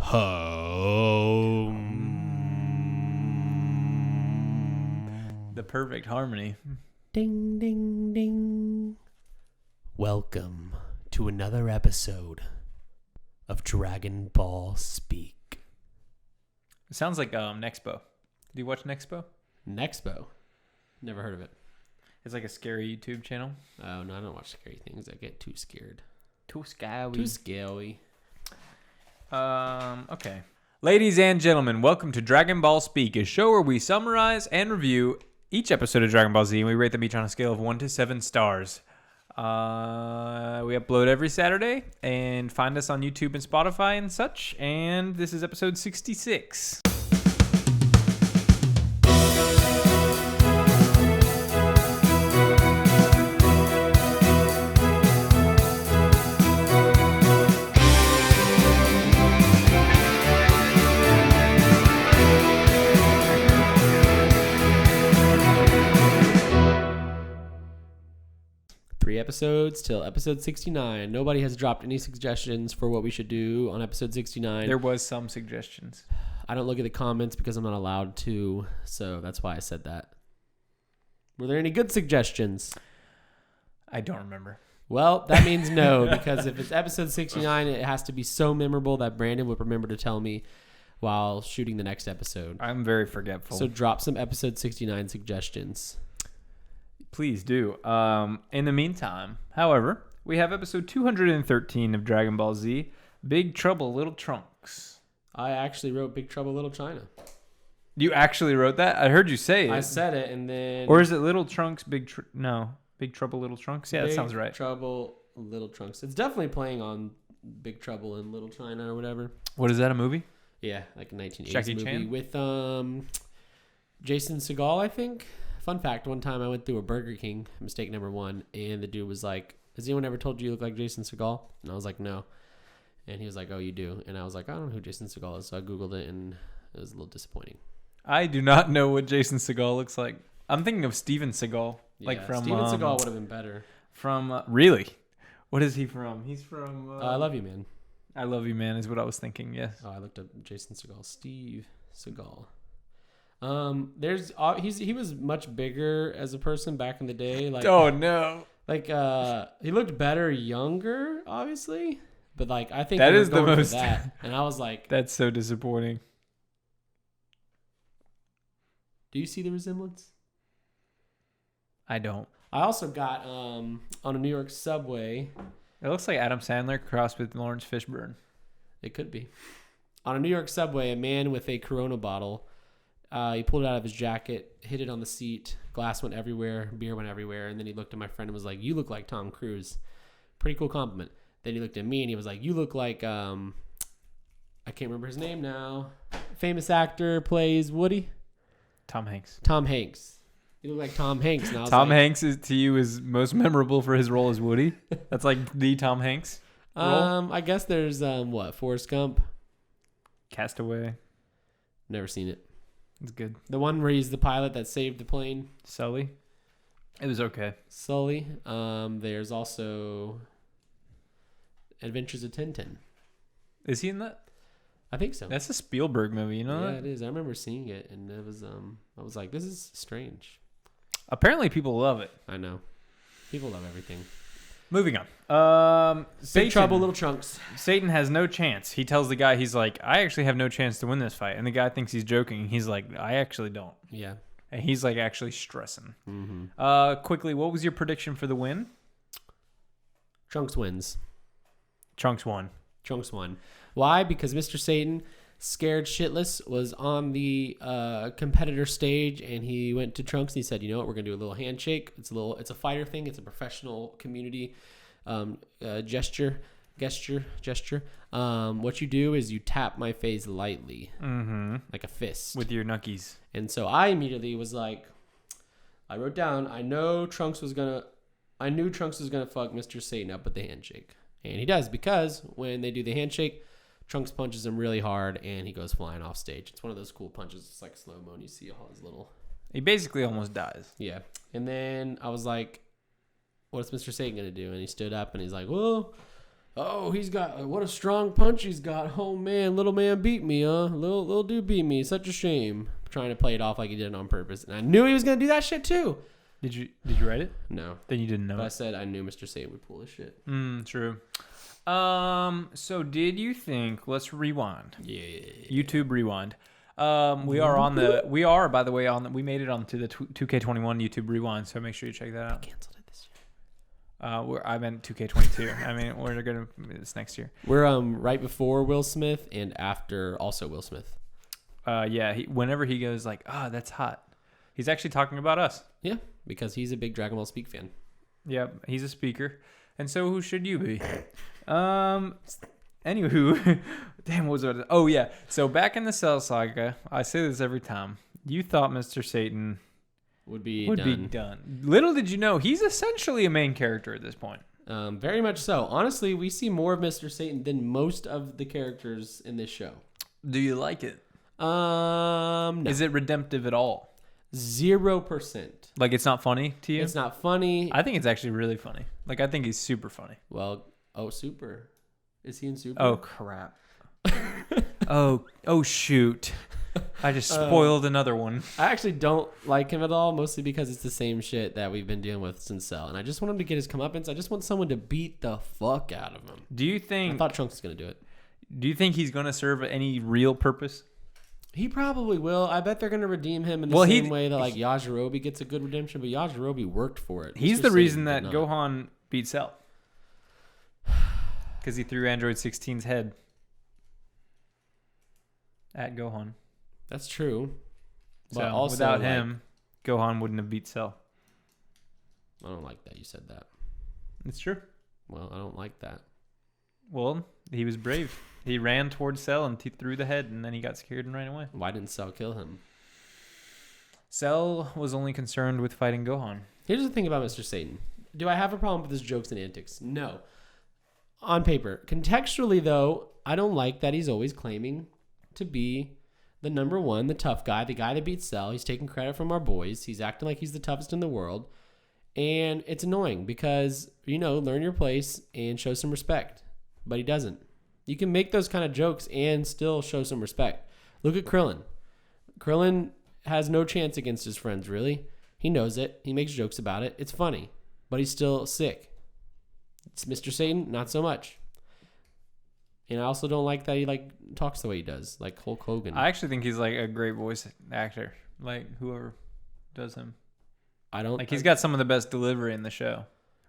Home. The perfect harmony. Ding, ding, ding. Welcome to another episode of Dragon Ball Speak. It sounds like Nexpo. Do you watch Nexpo? Nexpo? Never heard of it. It's like a scary YouTube channel. Oh, no, I don't watch scary things. I get too scared. Too scary. Too scary. Okay. Ladies and gentlemen, welcome to Dragon Ball Speak, a show where we summarize and review each episode of Dragon Ball Z, and we rate them each on a scale of 1 to 7 stars. We upload every Saturday, and find us on YouTube and Spotify and such, and this is episode 66. Episodes till episode 69. Nobody has dropped any suggestions for what we should do on episode 69. There was some suggestions. I don't look at the comments because I'm not allowed to, so that's why I said that. Were there any good suggestions? I don't remember. Well, that means no, because if it's episode 69, it has to be so memorable that Brandon would remember to tell me while shooting the next episode. I'm very forgetful. So drop some episode 69 suggestions. Please do. In the meantime, however, we have episode 213 of Dragon Ball Z, Big Trouble Little Trunks. I actually wrote Big Trouble Little China. You actually wrote that? I heard you say it. I said it, and then... Or is it Little Trunks, Big Trouble Little Trunks? Yeah, that sounds right. Big Trouble Little Trunks. It's definitely playing on Big Trouble in Little China or whatever. What is that, a movie? Yeah, like a 1980s Jackie movie Chan? with Jason Segel, I think. Fun fact, one time I went through a Burger King, mistake number 1, and the dude was like, has anyone ever told you look like Jason Segel? And I was like, no. And he was like, oh, you do? And I was like, I don't know who Jason Segel is. So I Googled it, and it was a little disappointing. I do not know what Jason Segel looks like. I'm thinking of Steven Seagal. Yeah, Steven Seagal would have been better. From, really? What is he from? He's from... I Love You, Man. I Love You, Man is what I was thinking, yes. Oh, I looked up Jason Segel. Steve Seagal. He was much bigger as a person back in the day. Like, oh no! Like, he looked better younger, obviously, but like I think that is the most. That. And I was like, that's so disappointing. Do you see the resemblance? I don't. I also got on a New York subway. It looks like Adam Sandler crossed with Lawrence Fishburne. It could be. On a New York subway, a man with a Corona bottle. He pulled it out of his jacket, hit it on the seat, glass went everywhere, beer went everywhere, and then he looked at my friend and was like, you look like Tom Cruise. Pretty cool compliment. Then he looked at me and he was like, you look like, I can't remember his name now. Famous actor, plays Woody? Tom Hanks. Tom Hanks. You look like Tom Hanks. And I was Tom like, Hanks to you is most memorable for his role as Woody? That's like the Tom Hanks role? I guess there's, Forrest Gump? Castaway. Never seen it. It's good. The one where he's the pilot that saved the plane. Sully. It was okay. Sully. There's also Adventures of Tintin. Is he in that? I think so. That's a Spielberg movie, you know that? Yeah, it is. I remember seeing it, and it was I was like, this is strange. Apparently people love it. I know. People love everything. Moving on. Big Trouble, Little Trunks. Satan has no chance. He tells the guy, he's like, I actually have no chance to win this fight. And the guy thinks he's joking. He's like, I actually don't. Yeah. And he's like actually stressing. Mm-hmm. Quickly, what was your prediction for the win? Trunks wins. Trunks won. Trunks won. Why? Because Mr. Satan, scared shitless, was on the competitor stage, and he went to Trunks and he said, you know what, we're gonna do a little handshake. It's a fighter thing. It's a professional community gesture. What you do is you tap my face lightly, like a fist with your knuckies. And so I immediately was like, I wrote down, I knew Trunks was gonna fuck Mr. Satan up with the handshake. And he does, because when they do the handshake, Trunks punches him really hard, and he goes flying off stage. It's one of those cool punches. It's like slow-mo, and you see all his little... He basically almost dies. Yeah. And then I was like, what's Mr. Satan going to do? And he stood up, and he's like, well, Oh, he's got what a strong punch he's got. Oh man, little man beat me, huh? Little dude beat me. Such a shame. Trying to play it off like he did it on purpose, and I knew he was gonna do that shit too. Did you write it? No. Then you didn't know. But it. I said I knew Mr. Satan would pull this shit. True. So did you think? Let's rewind. Yeah. YouTube rewind. We are by the way we made it onto the 2K21 YouTube rewind, so make sure you check that out. Canceled it this year. I meant 2K22. I mean, we're gonna this next year. We're right before Will Smith and after also Will Smith. Yeah. Whenever he goes like, that's hot, he's actually talking about us. Yeah, because he's a big Dragon Ball Speak fan. Yeah, he's a speaker, and so who should you be? Anywho, damn, what was it? Oh yeah. So back in the Cell Saga, I say this every time. You thought Mr. Satan would be done. Little did you know, he's essentially a main character at this point. Very much so. Honestly, we see more of Mr. Satan than most of the characters in this show. Do you like it? No. Is it redemptive at all? 0%. Like, it's not funny to you? It's not funny. I think it's actually really funny. Like, I think he's super funny. Well, Super. Is he in Super? Oh, crap. oh, shoot. I just spoiled another one. I actually don't like him at all, mostly because it's the same shit that we've been dealing with since Cell. And I just want him to get his comeuppance. I just want someone to beat the fuck out of him. Do you think... I thought Trunks was going to do it. Do you think he's going to serve any real purpose? He probably will. I bet they're going to redeem him in the same way that like Yajirobe gets a good redemption, but Yajirobe worked for it. He's the reason that Gohan beat Cell. Because he threw Android 16's head at Gohan. That's true. But so also, without him, Gohan wouldn't have beat Cell. I don't like that you said that. It's true. Well, I don't like that. Well, he was brave. He ran towards Cell and threw the head, and then he got scared and ran away. Why didn't Cell kill him? Cell was only concerned with fighting Gohan. Here's the thing about Mr. Satan. Do I have a problem with his jokes and antics? No. On paper. Contextually, though, I don't like that he's always claiming to be the number one, the tough guy, the guy that beats Cell. He's taking credit from our boys. He's acting like he's the toughest in the world. And it's annoying because, learn your place and show some respect. But he doesn't. You can make those kind of jokes and still show some respect. Look at Krillin. Krillin has no chance against his friends, really. He knows it. He makes jokes about it. It's funny. But he's still sick. It's Mr. Satan, not so much. And I also don't like that he talks the way he does, like Hulk Hogan. I actually think he's like a great voice actor, like whoever does him. He's got some of the best delivery in the show.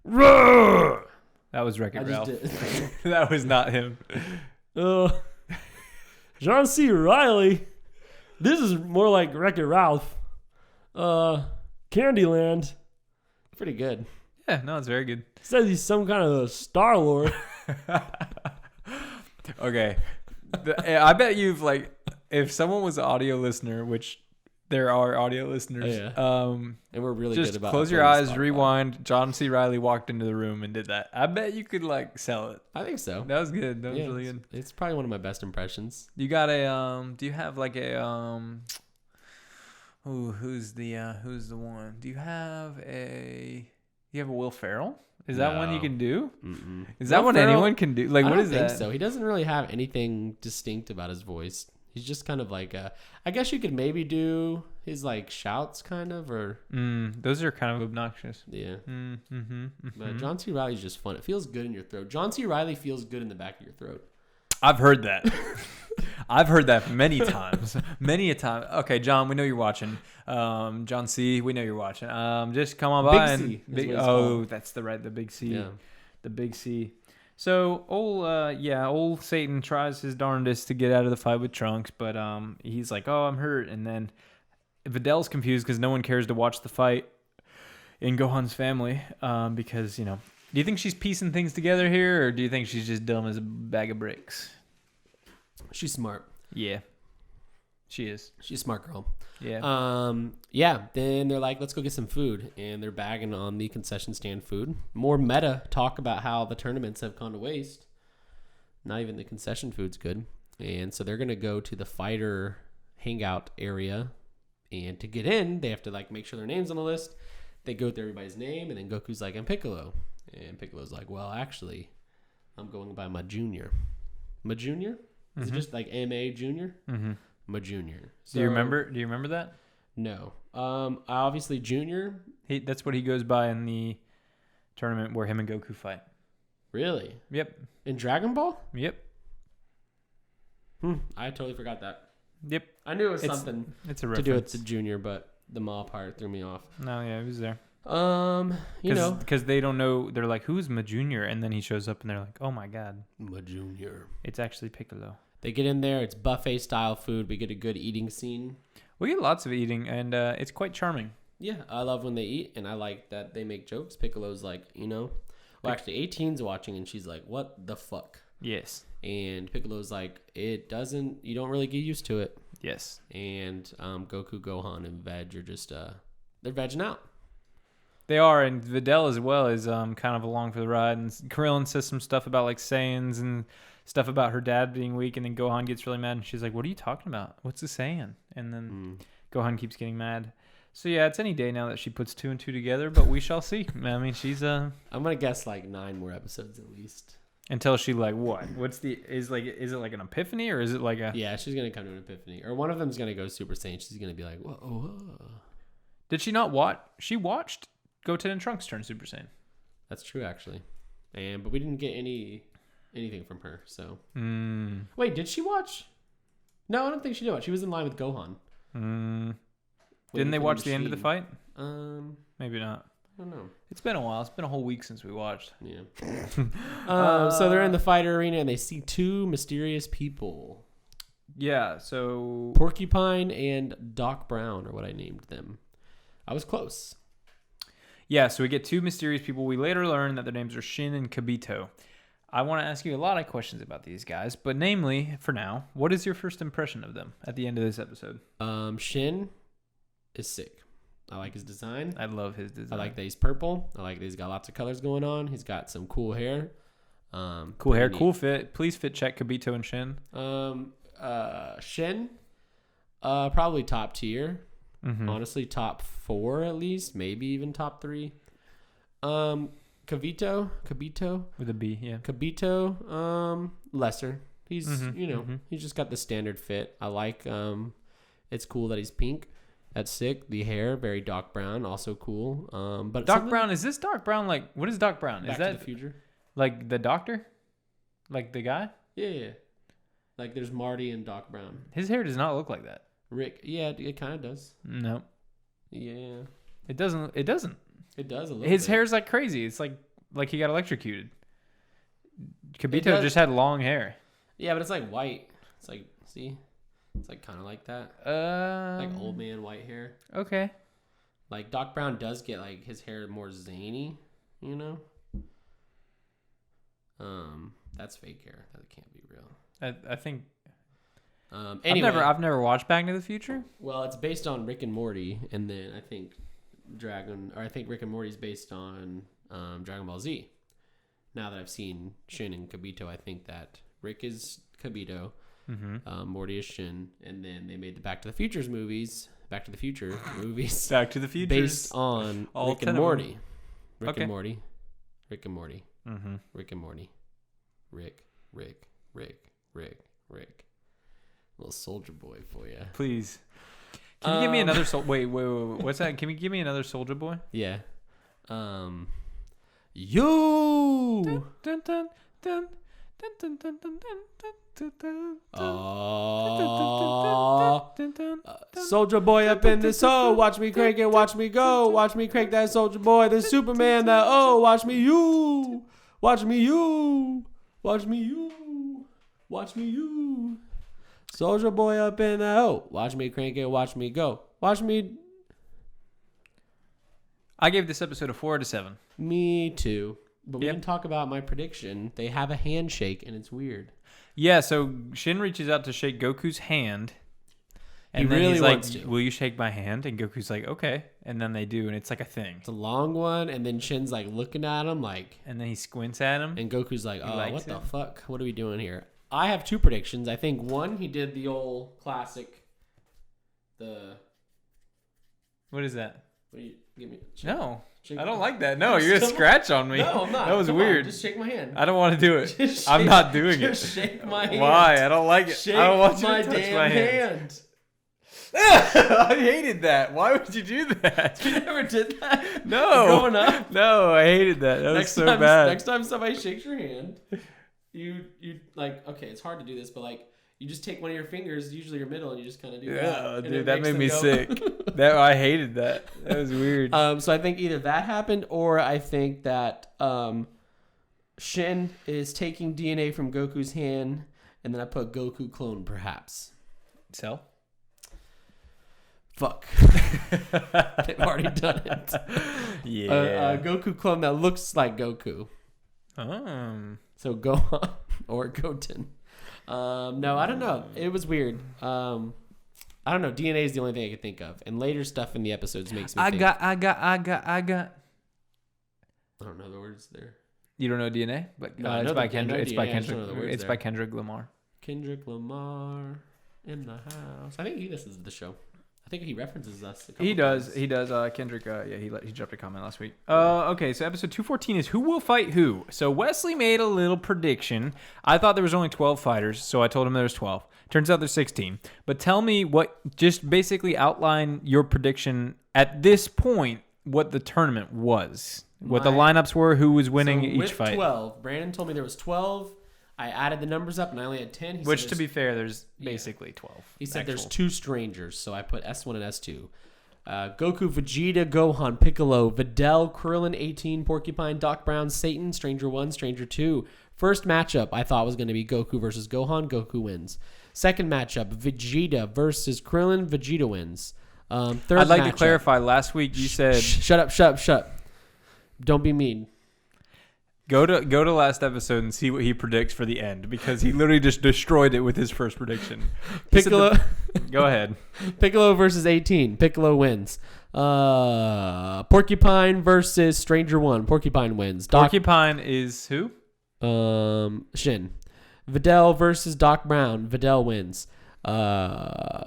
That was Wreck-It Ralph. That was not him. John C. Reilly. This is more like Wreck-It Ralph. Candyland. Pretty good. Yeah, no, it's very good. Says he's some kind of a Star-Lord. Okay. I bet you've if someone was an audio listener, which there are audio listeners, and we're really just good about close your eyes, rewind. John C. Reilly walked into the room and did that. I bet you could sell it. I think so. That was good. That was really good. It's probably one of my best impressions. You got do you have who's the one? Do you have a Will Ferrell? Is that one you can do? Mm-mm. Is that what anyone can do? What is that? I don't think so. He doesn't really have anything distinct about his voice. He's just kind of I guess you could maybe do his shouts kind of, or those are kind of obnoxious. Yeah. But John C. Reilly's just fun. It feels good in your throat. John C. Reilly feels good in the back of your throat. I've heard that. I've heard that many times. Many a time. Okay, John, we know you're watching. John C., we know you're watching. Just come on by. That's the Big C. Yeah. The Big C. So, old Satan tries his darndest to get out of the fight with Trunks, but he's like, oh, I'm hurt. And then Vidal's confused because no one cares to watch the fight in Gohan's family because, do you think she's piecing things together here, or do you think she's just dumb as a bag of bricks? She's smart. Yeah, she is. She's a smart girl. Yeah. Then they're like, let's go get some food. And they're bagging on the concession stand food. More meta talk about how the tournaments have gone to waste. Not even the concession food's good. And so they're going to go to the fighter hangout area. And to get in, they have to make sure their name's on the list. They go through everybody's name. And then Goku's like, I'm Piccolo. And Piccolo's like, well, actually, I'm going by my junior. My junior? Is it just like M.A. Junior? Mm-hmm. My junior. So, Do you remember that? No. Obviously junior. That's what he goes by in the tournament where him and Goku fight. Really? Yep. In Dragon Ball? Yep. I totally forgot that. Yep. I knew it was something it's a to reference. do with the junior, but the Ma part threw me off. No, yeah, he was there. Because they don't know. They're like, who's my junior? And then he shows up and they're like, oh my God. my junior. It's actually Piccolo. They get in there. It's buffet style food. We get a good eating scene. We get lots of eating, and it's quite charming. Yeah, I love when they eat, and I like that they make jokes. Piccolo's like, well, actually, 18's watching, and she's like, what the fuck? Yes. And Piccolo's like, you don't really get used to it. Yes. And Goku, Gohan, and Veg are just, they're vegging out. They are, and Videl as well is kind of along for the ride. And Krillin says some stuff about like Saiyans and stuff about her dad being weak, and then Gohan gets really mad, and she's like, what are you talking about? What's the Saiyan? And then Gohan keeps getting mad. So yeah, it's any day now that she puts 2 and 2 together, but we shall see. I mean, she's I'm gonna guess like 9 more episodes at least. Until she like what? Is it like an epiphany, or is it like a? Yeah, she's gonna come to an epiphany, or one of them's gonna go Super Saiyan. She's gonna be like, whoa. Did she not watch? She watched Goten and Trunks turn Super Saiyan. That's true, actually. But we didn't get anything from her. So wait, did she watch? No, I don't think she did watch. She was in line with Gohan. Didn't they watch the end of the fight? Maybe not. I don't know. It's been a while. It's been a whole week since we watched. Yeah. So they're in the fighter arena and they see 2 mysterious people. Yeah. So Porcupine and Doc Brown are what I named them. I was close. Yeah. So we get 2 mysterious people. We later learn that their names are Shin and Kabito. I want to ask you a lot of questions about these guys, but namely, for now, what is your first impression of them at the end of this episode? Shin is sick. I like his design. I love his design. I like that he's purple. I like that he's got lots of colors going on. He's got some cool hair. Cool hair, cool fit. Please fit check Kabito and Shin. Shin, probably top tier. Mm-hmm. Honestly, top 4 at least, maybe even top 3. Kabito With a B, yeah. Kabito, lesser. He's he's just got the standard fit. I like it's cool that he's pink. That's sick. The hair, very Doc Brown, also cool. But Doc Brown, is this Doc Brown like what is Doc Brown? Back is that to the Future? Like the doctor? Like the guy? Yeah. Like there's Marty and Doc Brown. His hair does not look like that. Rick, yeah, it kind of does. No. Yeah. It doesn't. It does a little His bit. hair's like crazy. It's like he got electrocuted. Kabito just had long hair. Yeah, but it's like white. It's like, see? It's like kind of like that. Like old man white hair. Okay. Like Doc Brown does get like his hair more zany, That's fake hair. That can't be real. I think. Anyway, I've never watched Back to the Future. Well, it's based on Rick and Morty, and then I think Rick and Morty's based on Dragon Ball Z. Now that I've seen Shin and Kabito, I think that Rick is Kabito, Morty is Shin, and then they made the Back to the Future movies Back to the Future. based on All Rick 10 and of Morty. them. Rick Okay. and Morty. Rick and Morty. Mm-hmm. Rick and Morty. Rick. Little soldier boy for you. Please. Can you give me another Wait. What's that? Can you give me another Soldier Boy? Yeah. You. Dun, dun, dun, dun, dun, dun, dun, dun, dun, dun, Soldier boy up in this hole. Watch me crank it. Watch me go. Watch me crank that soldier boy. The Superman that watch me you. Watch me you. Watch me you. Watch me you. Soldier boy up in the hole. Watch me crank it. Watch me go. Watch me. I gave this episode a 4 out of 7. Me too. But we didn't talk about my prediction. They have a handshake, and it's weird. Yeah, so Shin reaches out to shake Goku's hand. And He then really he's like, wants to. will you shake my hand? And Goku's like, okay. And then they do, and it's like a thing. It's a long one, and then Shin's like looking at him like... And then he squints at him. And Goku's like, He oh, likes what the it. fuck? What are we doing here? I have 2 predictions. I think one, he did the old classic... What is that? What do you... Give me... No. I don't like that. No, you're gonna scratch on me. No, I'm not. That was Come weird. On, just shake my hand. I don't want to do it. I'm not doing it. Just shake my hand. Why? I don't like it. Shake I don't want you my to touch damn my hand. hand. I hated that. Why would you do that? You never did that? No. Growing up? No, I hated that. That was so bad. Next time somebody shakes your hand, you like, okay, it's hard to do this, but like, you just take one of your fingers, usually your middle, and you just kind of do that. Yeah, dude, that made me sick. I hated that. That was weird. So I think either that happened, or I think that Shin is taking DNA from Goku's hand, and then I put Goku clone, perhaps. So? Fuck. They've already done it. Yeah. Goku clone that looks like Goku. So Gohan or Goten. No, I don't know. It was weird. I don't know. DNA is the only thing I could think of. And later stuff in the episodes makes me think. I got. I don't know the words there. You don't know DNA? But No, it's by Kendrick. It's by DNA, Kendrick. It's by Kendrick Lamar. Kendrick Lamar in the house. I think he listens to the show. I think he references us. He does. He does. Kendrick. He dropped a comment last week. Okay. So episode 214 is who will fight who. So Wesley made a little prediction. I thought there was only 12 fighters, so I told him there was 12. Turns out there's 16. But tell me just basically outline your prediction at this point. What the tournament was, what the lineups were, who was winning each fight. 12. Brandon told me there was 12. I added the numbers up and I only had 10. Which, to be fair, there's basically 12. He said there's 2 strangers, so I put S1 and S2. Goku, Vegeta, Gohan, Piccolo, Videl, Krillin, 18, Porcupine, Doc Brown, Satan, Stranger 1, Stranger 2. First matchup I thought was going to be Goku versus Gohan. Goku wins. Second matchup, Vegeta versus Krillin. Vegeta wins. Third I'd like matchup, to clarify. Last week you said... Shut up. Don't be mean. Go to last episode and see what he predicts for the end, because he literally just destroyed it with his first prediction. Piccolo. Go ahead. Piccolo versus 18. Piccolo wins. Porcupine versus Stranger 1. Porcupine wins. Porcupine is who? Shin. Videl versus Doc Brown. Videl wins.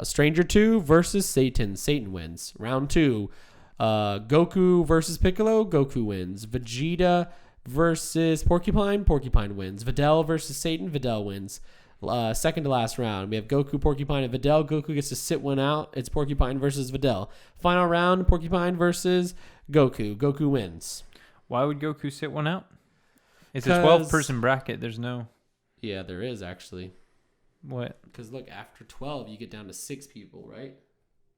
Stranger 2 versus Satan. Satan wins. Round 2. Goku versus Piccolo. Goku wins. Vegeta versus Porcupine. Porcupine wins. Videl versus Satan. Videl wins. Second to last round, we have Goku, Porcupine, and Videl. Goku gets to sit one out. It's Porcupine versus Videl. Final round, Porcupine versus Goku. Goku wins. Why would Goku sit one out? It's a 12-person bracket. There's no... Yeah, there is actually. What? Because look, after 12, you get down to 6 people, right?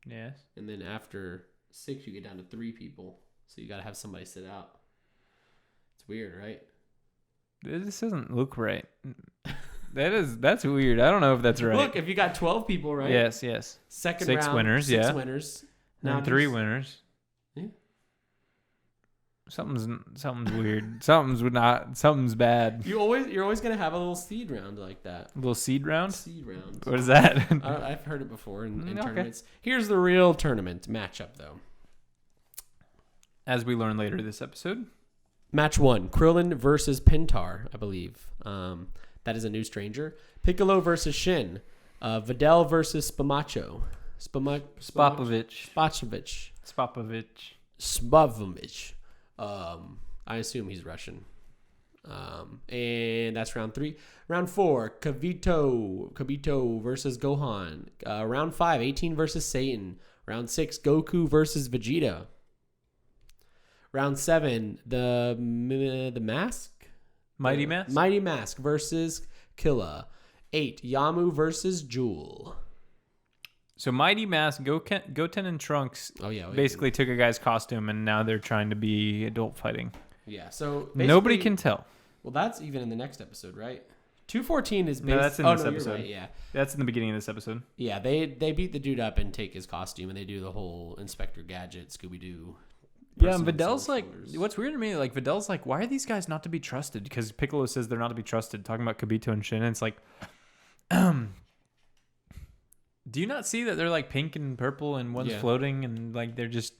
Yes. And then after 6, you get down to 3 people. So you got to have somebody sit out. It's weird, right? This doesn't look right. That's weird. I don't know if that's right. Look, if you got 12 people, right? Yes. Second 6 round, winners, 6 yeah. winners. Now 3 winners. Yeah. Something's weird. Something's bad. You're always gonna have a little seed round like that. A little seed round? Seed round. What is that? I've heard it before in Okay. tournaments. Here's the real tournament matchup, though. As we learn later this episode. Match 1, Krillin versus Pintar, I believe. That is a new stranger. Piccolo versus Shin. Videl versus Spamacho. Spopovich. I assume he's Russian. And that's round 3. Round 4, Kabito versus Gohan. Round 5, 18 versus Satan. Round 6, Goku versus Vegeta. Round 7, the Mask? Mighty Mask? Mighty Mask versus Killa. 8, Yamu versus Jewel. So Mighty Mask, Goten and Trunks basically took a guy's costume and now they're trying to be adult fighting. Yeah, so nobody can tell. Well, that's even in the next episode, right? 214 is based... No, that's in this episode. You're right, yeah. That's in the beginning of this episode. Yeah, they beat the dude up and take his costume and they do the whole Inspector Gadget, Scooby-Doo... Yeah, and Videl's like, what's weird to me, like, Videl's like, why are these guys not to be trusted? Because Piccolo says they're not to be trusted, talking about Kabito and Shin. And it's like, do you not see that they're like pink and purple and one's floating and like they're just...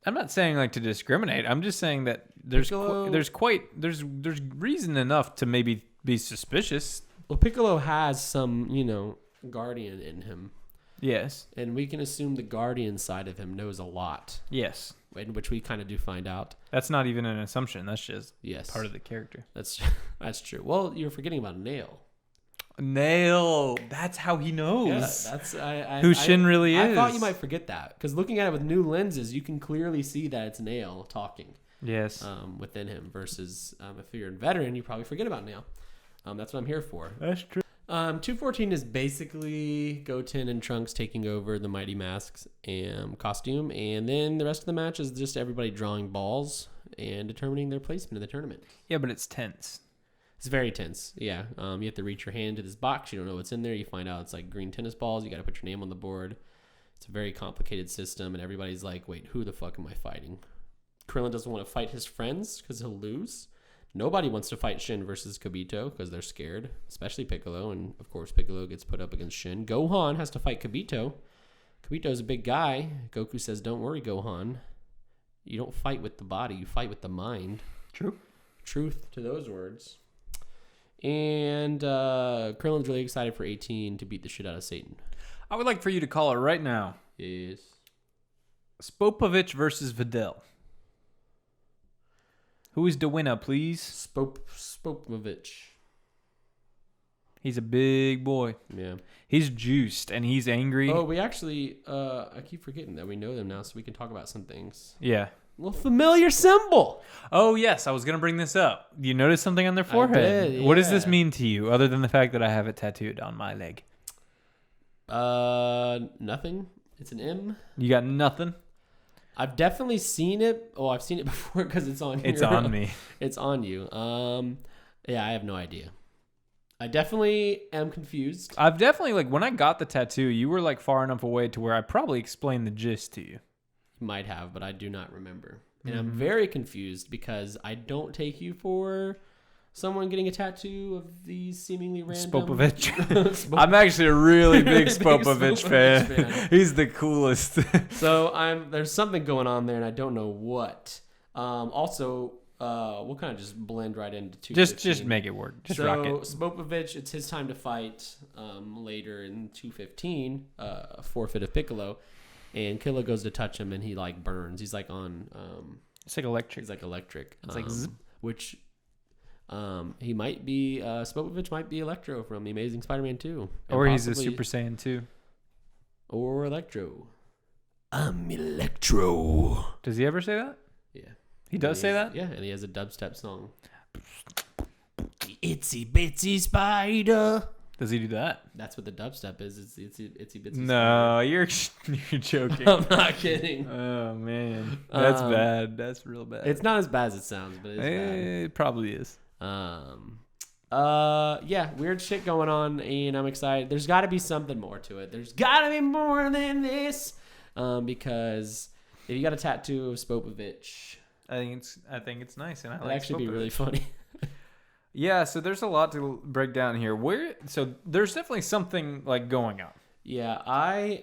I'm not saying like to discriminate. I'm just saying that there's reason enough to maybe be suspicious. Well, Piccolo has some, guardian in him. Yes. And we can assume the Guardian side of him knows a lot. Yes. In which we kind of do find out. That's not even an assumption. That's just Yes. part of the character. That's true. Well, you're forgetting about Nail. Nail. That's how he knows. Yeah, that's who Shin really is. I thought you might forget that because looking at it with new lenses, you can clearly see that it's Nail talking. Yes. Within him versus if you're a veteran, you probably forget about Nail. That's what I'm here for. That's true. 214 is basically Goten and Trunks taking over the Mighty Masks and costume, and then the rest of the match is just everybody drawing balls and determining their placement in the tournament. Yeah, but it's tense. It's very tense. Yeah. You have to reach your hand to this box. You don't know what's in there. You find out it's like green tennis balls. You got to put your name on the board. It's a very complicated system, and everybody's like, wait, who the fuck am I fighting? Krillin doesn't want to fight his friends because he'll lose. Nobody wants to fight Shin versus Kabito because they're scared, especially Piccolo. And, of course, Piccolo gets put up against Shin. Gohan has to fight Kabito. Kabito's a big guy. Goku says, don't worry, Gohan. You don't fight with the body. You fight with the mind. True. Truth to those words. And Krillin's really excited for 18 to beat the shit out of Satan. I would like for you to call it right now. Yes. Spopovich versus Videl. Who is the winner, please? Spopovich. He's a big boy. Yeah. He's juiced and he's angry. Oh, we actually, I keep forgetting that we know them now, so we can talk about some things. Yeah. A little familiar symbol. Oh, yes. I was going to bring this up. You notice something on their forehead? I did, yeah. What does this mean to you, other than the fact that I have it tattooed on my leg? Nothing. It's an M. You got nothing? I've definitely seen it. Oh, I've seen it before because it's on here. It's on me. It's on you. Yeah, I have no idea. I definitely am confused. I've definitely, like, when I got the tattoo, you were, like, far enough away to where I probably explained the gist to you. Might have, but I do not remember. And I'm very confused because I don't take you for someone getting a tattoo of these seemingly random... Spopovich. I'm actually a really big Spopovich fan. He's the coolest. So there's something going on there, and I don't know what. Also, we'll kind of just blend right into 215. Just make it work. Just rock it. Spopovich, it's his time to fight later in 215, a forfeit of Piccolo. And Killa goes to touch him, and he like burns. He's like on. It's like electric. He's like electric. It's like zip. Which, he might be. Spopovich might be Electro from the Amazing Spider-Man 2, or he's a Super Saiyan 2, or Electro. I'm Electro. Does he ever say that? Yeah, he does say that. Yeah, and he has a dubstep song. Itsy bitsy spider. Does he do that? That's what the dubstep is. It's itsy bitsy. No, you're joking. I'm not kidding. Oh man, that's bad. That's real bad. It's not as bad as it sounds, but it's bad. It probably is. Yeah, weird shit going on, and I'm excited. There's got to be something more to it. There's got to be more than this, because if you got a tattoo of Spopovich, I think it's nice, and I it'd like actually Spopovich. be really funny. Yeah, so there's a lot to break down here. So there's definitely something like going on. Yeah,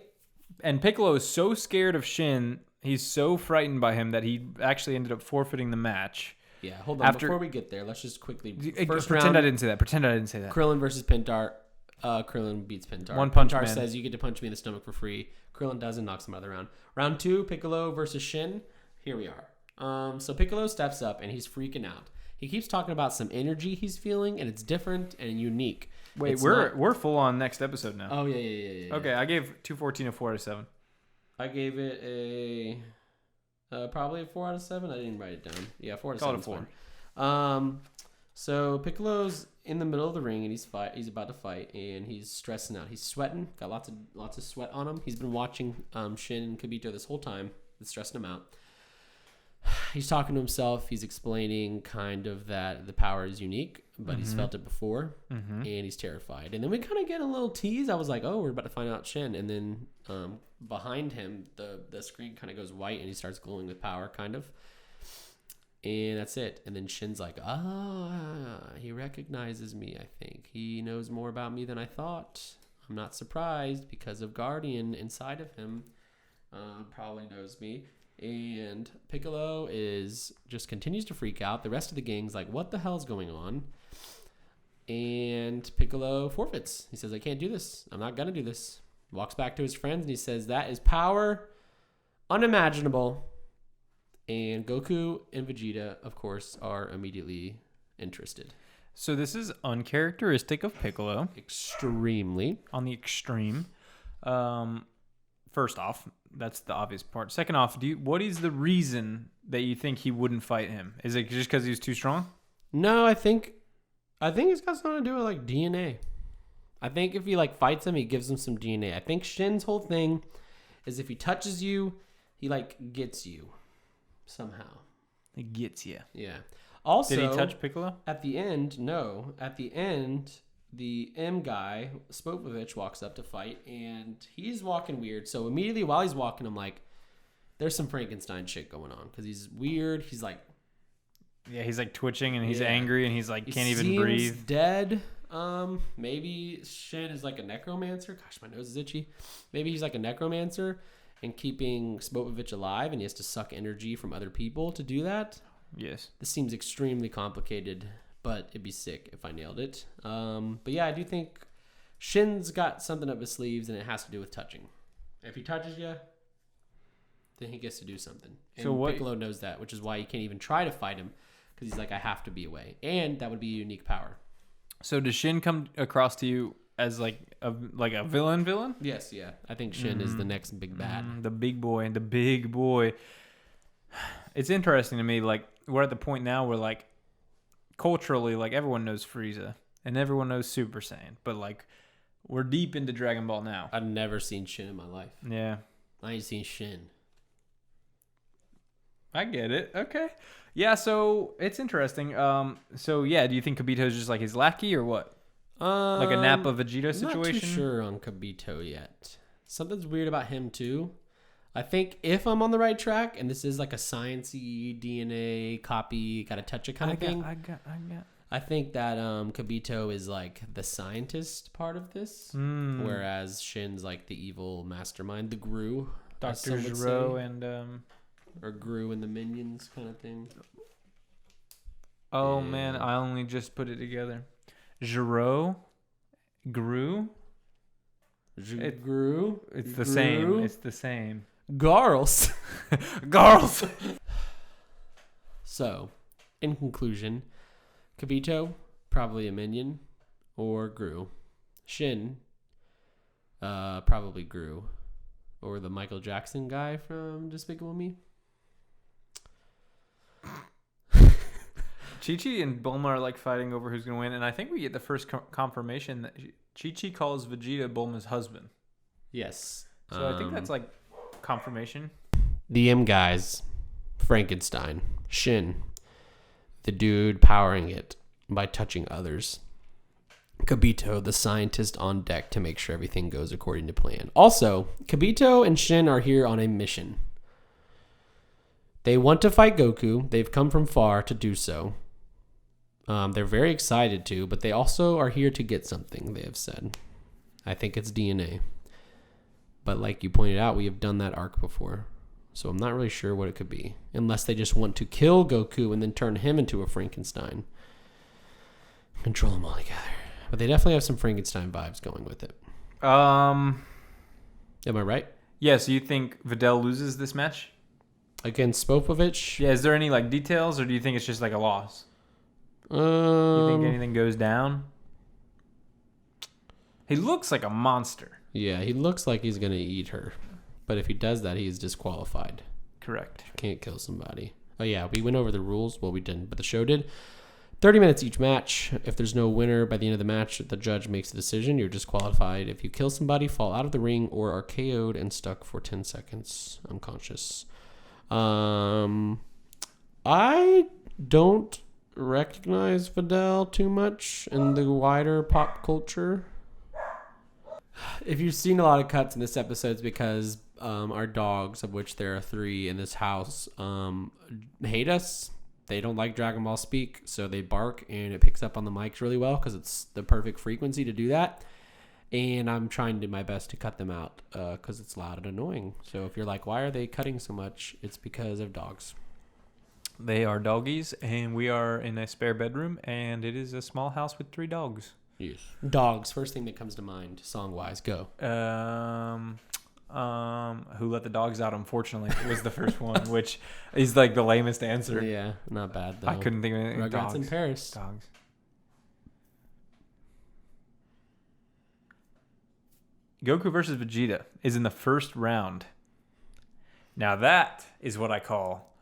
and Piccolo is so scared of Shin, he's so frightened by him that he actually ended up forfeiting the match. Yeah, hold on. Before we get there, let's just quickly pretend I didn't say that. Krillin versus Pintar. Krillin beats Pintar. One punch Pintar man. says you get to punch me in the stomach for free. Krillin doesn't, knocks him out of the round. Round 2, Piccolo versus Shin. Here we are. So Piccolo steps up and he's freaking out. He keeps talking about some energy he's feeling, and it's different and unique. Wait, we're full on next episode now. Oh, yeah. Okay, I gave 214 a 4 out of 7. I gave it a probably a 4 out of 7. I didn't write it down. Yeah, 4 out of 7. Call it a 4. So Piccolo's in the middle of the ring, and he's about to fight, and he's stressing out. He's sweating, got lots of sweat on him. He's been watching Shin and Kabito this whole time. It's stressing him out. He's talking to himself. He's explaining kind of that the power is unique, but he's felt it before, and he's terrified. And then we kind of get a little tease. I was like, oh, we're about to find out Shin. And then behind him, the screen kind of goes white, and he starts glowing with power, kind of. And that's it. And then Shin's like, he recognizes me, I think. He knows more about me than I thought. I'm not surprised because of Guardian inside of him. Probably knows me. And Piccolo just continues to freak out. The rest of the gang's like, what the hell's going on? And Piccolo forfeits. He says, I can't do this. I'm not going to do this. Walks back to his friends and he says, that is power unimaginable. And Goku and Vegeta, of course, are immediately interested. So this is uncharacteristic of Piccolo. Extremely. On the extreme. First off, that's the obvious part. Second off, what is the reason that you think he wouldn't fight him? Is it just because he's too strong? No, I think it's got something to do with like DNA. I think if he like fights him, he gives him some DNA. I think Shin's whole thing is if he touches you, he like gets you somehow. It gets you. Yeah. Also, did he touch Piccolo? At the end, no. At the end, the M guy, Spopovich, walks up to fight, and he's walking weird. So immediately while he's walking, I'm like, there's some Frankenstein shit going on. Because he's weird. He's like... Yeah, he's like twitching, and he's angry, and he's like, can't even seems breathe. Dead. Maybe Shin is like a necromancer. Gosh, my nose is itchy. Maybe he's like a necromancer and keeping Spopovich alive, and he has to suck energy from other people to do that. Yes. This seems extremely complicated, but it'd be sick if I nailed it. But yeah, I do think Shin's got something up his sleeves, and it has to do with touching. If he touches you, then he gets to do something. And so Piccolo knows that, which is why he can't even try to fight him, because he's like, I have to be away. And that would be a unique power. So does Shin come across to you as like a villain? Yes, yeah. I think Shin is the next big bad. The big boy. It's interesting to me, like, we're at the point now where, like, culturally, like, everyone knows Frieza and everyone knows Super Saiyan, but, like, we're deep into Dragon Ball now. I've never seen Shin in my life. Yeah. I ain't seen Shin. I get it. Okay. Yeah, so it's interesting. So, yeah, do you think Kabito's just, like, his lackey or what? Like a Nappa Vegeta situation? I'm not too sure on Kabito yet. Something's weird about him, too. I think if I'm on the right track, and this is like a sciencey DNA copy, gotta touch it kind of thing. I think that Kabito is like the scientist part of this, whereas Shin's like the evil mastermind, the Gru, Dr. Gero and or Gru and the minions kind of thing. Oh man, I only just put it together. Gero, Gru. Gru. It's the same. It's the same. Garls. Garls. So, in conclusion, Kabito, probably a minion, or Gru. Shin, probably Gru. Or the Michael Jackson guy from Despicable Me. Chi-Chi and Bulma are like fighting over who's going to win, and I think we get the first confirmation that Chi-Chi calls Vegeta Bulma's husband. Yes. So I think that's like confirmation. The M guys, Frankenstein, Shin, the dude powering it by touching others. Kabito, the scientist on deck to make sure everything goes according to plan. Also, Kabito and Shin are here on a mission. They want to fight Goku. They've come from far to do so. They're very excited to, but they also are here to get something, they have said. I think it's DNA. But like you pointed out, we have done that arc before. So I'm not really sure what it could be. Unless they just want to kill Goku and then turn him into a Frankenstein. Control them all together. But they definitely have some Frankenstein vibes going with it. Am I right? Yeah, so you think Videl loses this match? Against Spopovich? Yeah, is there any like details, or do you think it's just like a loss? You think anything goes down? He looks like a monster. Yeah, he looks like he's going to eat her. But if he does that, he's disqualified. Correct. Can't kill somebody. Oh, yeah, we went over the rules. Well, we didn't, but the show did. 30 minutes each match. If there's no winner by the end of the match, the judge makes a decision. You're disqualified if you kill somebody, fall out of the ring, or are KO'd and stuck for 10 seconds unconscious. I don't recognize Videl too much in the wider pop culture. If you've seen a lot of cuts in this episode, it's because our dogs, of which there are 3 in this house, hate us. They don't like Dragon Ball speak, so they bark, and it picks up on the mics really well because it's the perfect frequency to do that. And I'm trying to do my best to cut them out because it's loud and annoying. So if you're like, why are they cutting so much? It's because of dogs. They are doggies, and we are in a spare bedroom, and it is a small house with 3 dogs. Yes. Dogs. First thing that comes to mind, song wise. Go. Who Let the Dogs Out, unfortunately, was the first one, which is like the lamest answer. Yeah, not bad though. I couldn't think of anything. Rugrats Dogs. in Paris. Dogs. Goku versus Vegeta is in the first round. Now that is what I call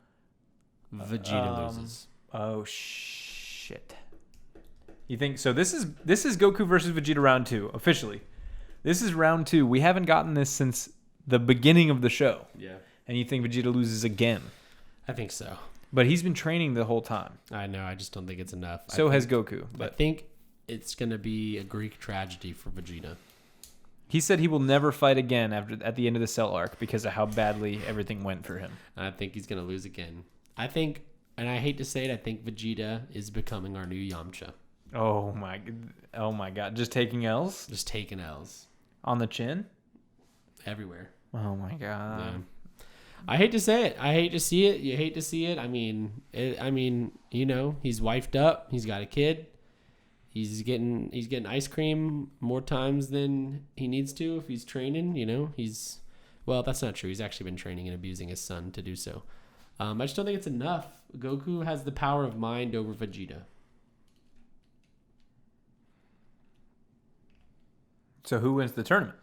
Vegeta loses. Oh shit! You think so? This is Goku versus Vegeta round 2 officially. This is round 2. We haven't gotten this since the beginning of the show. Yeah. And you think Vegeta loses again? I think so. But he's been training the whole time. I know. I just don't think it's enough. So has Goku. I But think it's gonna be a Greek tragedy for Vegeta. he said he will never fight again at the end of the Cell arc because of how badly everything went for him. I think he's gonna lose again. I think, and I hate to say it, I think Vegeta is becoming our new Yamcha. Oh my God! Just taking L's Just taking L's on the chin. everywhere. Oh my God! Yeah. I hate to say it. I hate to see it. You hate to see it. I mean, you know, he's wifed up. He's got a kid. He's getting ice cream more times than he needs to if he's training. You know, well, that's not true. He's actually been training and abusing his son to do so. I just don't think it's enough. Goku has the power of mind over Vegeta. So who wins the tournament?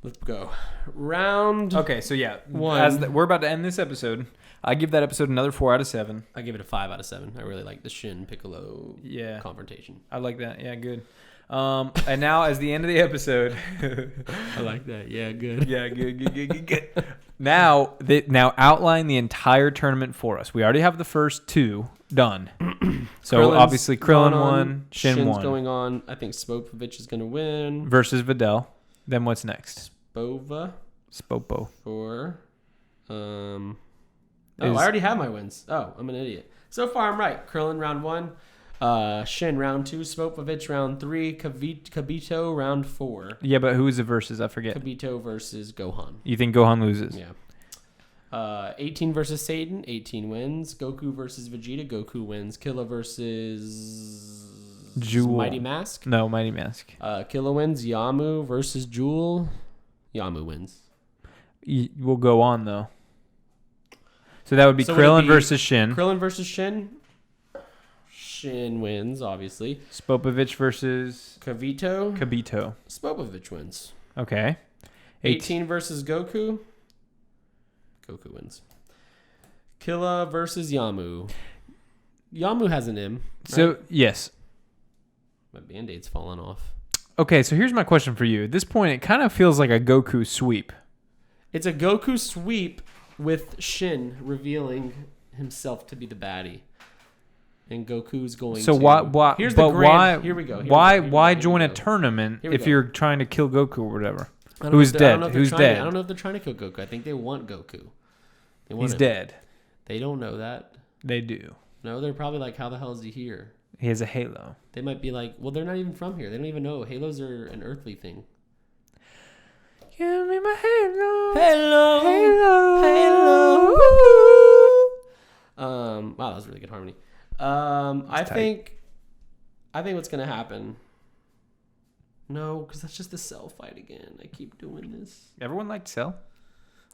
Let's go. Round. Okay, so yeah, One. we're about to end this episode. I give that episode another 4 out of 7. I give it a 5 out of 7. I really like the Shin Piccolo Yeah, confrontation. I like that. Yeah, good. And now, as the end of the episode, I like that. Yeah, good. yeah, good. Now outline the entire tournament for us. We already have the first 2 done. So Krillin's obviously Krillin going on, won, Shin Shin's won going on. I think Spopovich is going to win. versus Videl. Then what's next? Spova Spopo. for I Is- already have my wins. Oh, I'm an idiot. So far I'm right. Krillin round 1, Shin round 2, Spopovich round 3, Kabito round 4. Yeah, but who is the versus? I forget. Kabito versus Gohan. You think Gohan loses? Yeah. 18 versus Satan, 18 wins. Goku versus Vegeta, Goku wins. Killa versus Jewel. Mighty Mask. No, Mighty Mask. Killa wins. Yamu versus Jewel. Yamu wins. We'll go on though. So that would be So would it Krillin be versus Shin. Krillin versus Shin. Shin wins, obviously. Spopovich versus Kabito. Spopovich wins. Okay. 18 versus Goku. Goku wins. Killa versus Yamu. Yamu has an M. Right? So, yes. My Band-Aid's falling off. Okay, so here's my question for you. At this point, it kind of feels like a Goku sweep. It's a Goku sweep with Shin revealing himself to be the baddie. And Goku's going So to... why Here's but the grand... why Here we go. why join a tournament Here we if go. you're trying to kill Goku or whatever? I don't know Who's if they're- I don't dead? know if they're Who's trying to- dead? I don't know if they're trying to kill Goku. I think they want Goku. They want He's him. dead. They don't know that. They do. No, they're probably like, how the hell is he here? He has a halo. They might be like, well, they're not even from here. They don't even know. Halos are an earthly thing. Give me my halo. Halo. Halo. Wow, that was really good harmony. I think what's gonna happen. No, because that's just the Cell fight again. I keep doing this. Everyone liked Cell.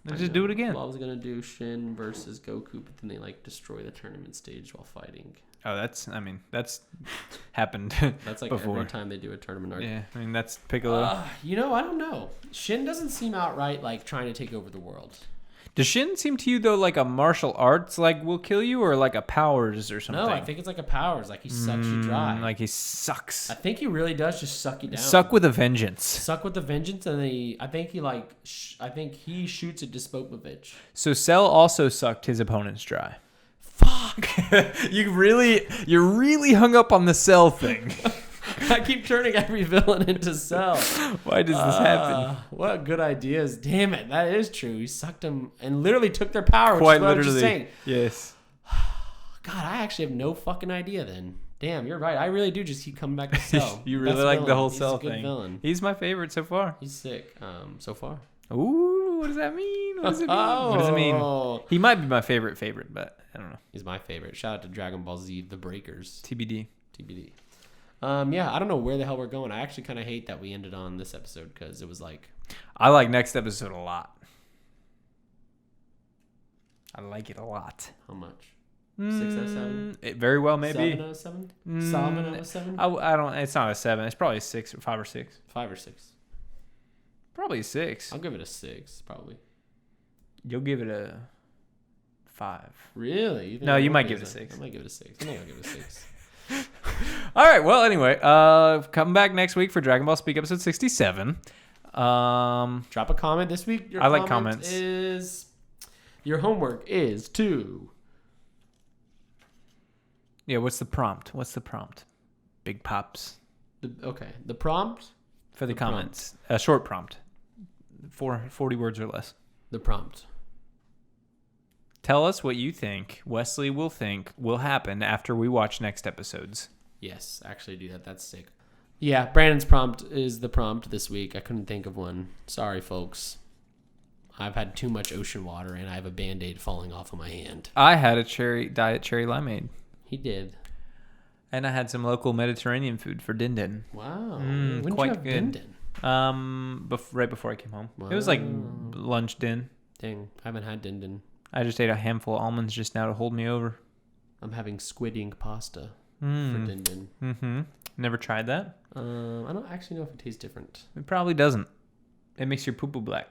I Let's just know. do it again. Well, I was gonna do Shin versus Goku, but then they like destroy the tournament stage while fighting. Oh, that's happened That's like before. every time they do a tournament arc. Yeah, I mean, that's Piccolo. I don't know. Shin doesn't seem outright like trying to take over the world. Does Shin seem to you, though, like a martial arts, like, will kill you, or like a powers or something? No, I think it's like a powers. Like he sucks you dry. Like he sucks. I think he really does just suck you down. Suck with a vengeance. Suck with a vengeance, and I think he shoots at Despopovich. So Cell also sucked his opponents dry. Fuck! You're really hung up on the Cell thing. I keep turning every villain into Cell. Why does this happen? What good ideas. Damn it, that is true. He sucked them and literally took their power, which Quite is what I was just literally. saying. Yes. God, I actually have no fucking idea then. Damn, you're right. I really do just keep coming back to Cell. You really Best like the villain. whole He's Cell a good thing. Villain. He's my favorite so far. He's sick. So far. Ooh, what does that mean? What does it mean? What does it mean? He might be my favorite, but I don't know. He's my favorite. Shout out to Dragon Ball Z, The Breakers. TBD. TBD. Yeah, I don't know where the hell we're going. I actually kind of hate that we ended on this episode because it was like... I like next episode a lot. I like it a lot. How much? 6 out of 7? It very well may 7 be. out of 7? 7 out of 7? I don't. It's not a 7. It's probably a 6 or 5 or 6. 5 or 6. Probably a 6. I'll give it a 6, probably. You'll give it a 5. Really? No, you might give it a 6. I might give it a 6. I think I'll give it a 6. All right. Well, anyway, come back next week for Dragon Ball Speak episode 67. Drop a comment this week. I like comments. Your homework is to... Yeah, what's the prompt? Big Pops. The prompt? For the comments. A short prompt. 40 words or less. The prompt. Tell us what you think Wesley will think will happen after we watch next episodes. Yes, actually do that. That's sick. Yeah, Brandon's prompt is the prompt this week. I couldn't think of one. Sorry, folks. I've had too much ocean water and I have a Band-Aid falling off of my hand. I had a diet cherry limeade. He did. And I had some local Mediterranean food for Din Din. Wow. When did you have Din Din? Right before I came home. Wow. It was like lunch din. Dang, I haven't had Din Din. I just ate a handful of almonds just now to hold me over. I'm having squid ink pasta for Din Din. Mm-hmm. Never tried that? I don't actually know if it tastes different. It probably doesn't. It makes your poo-poo black.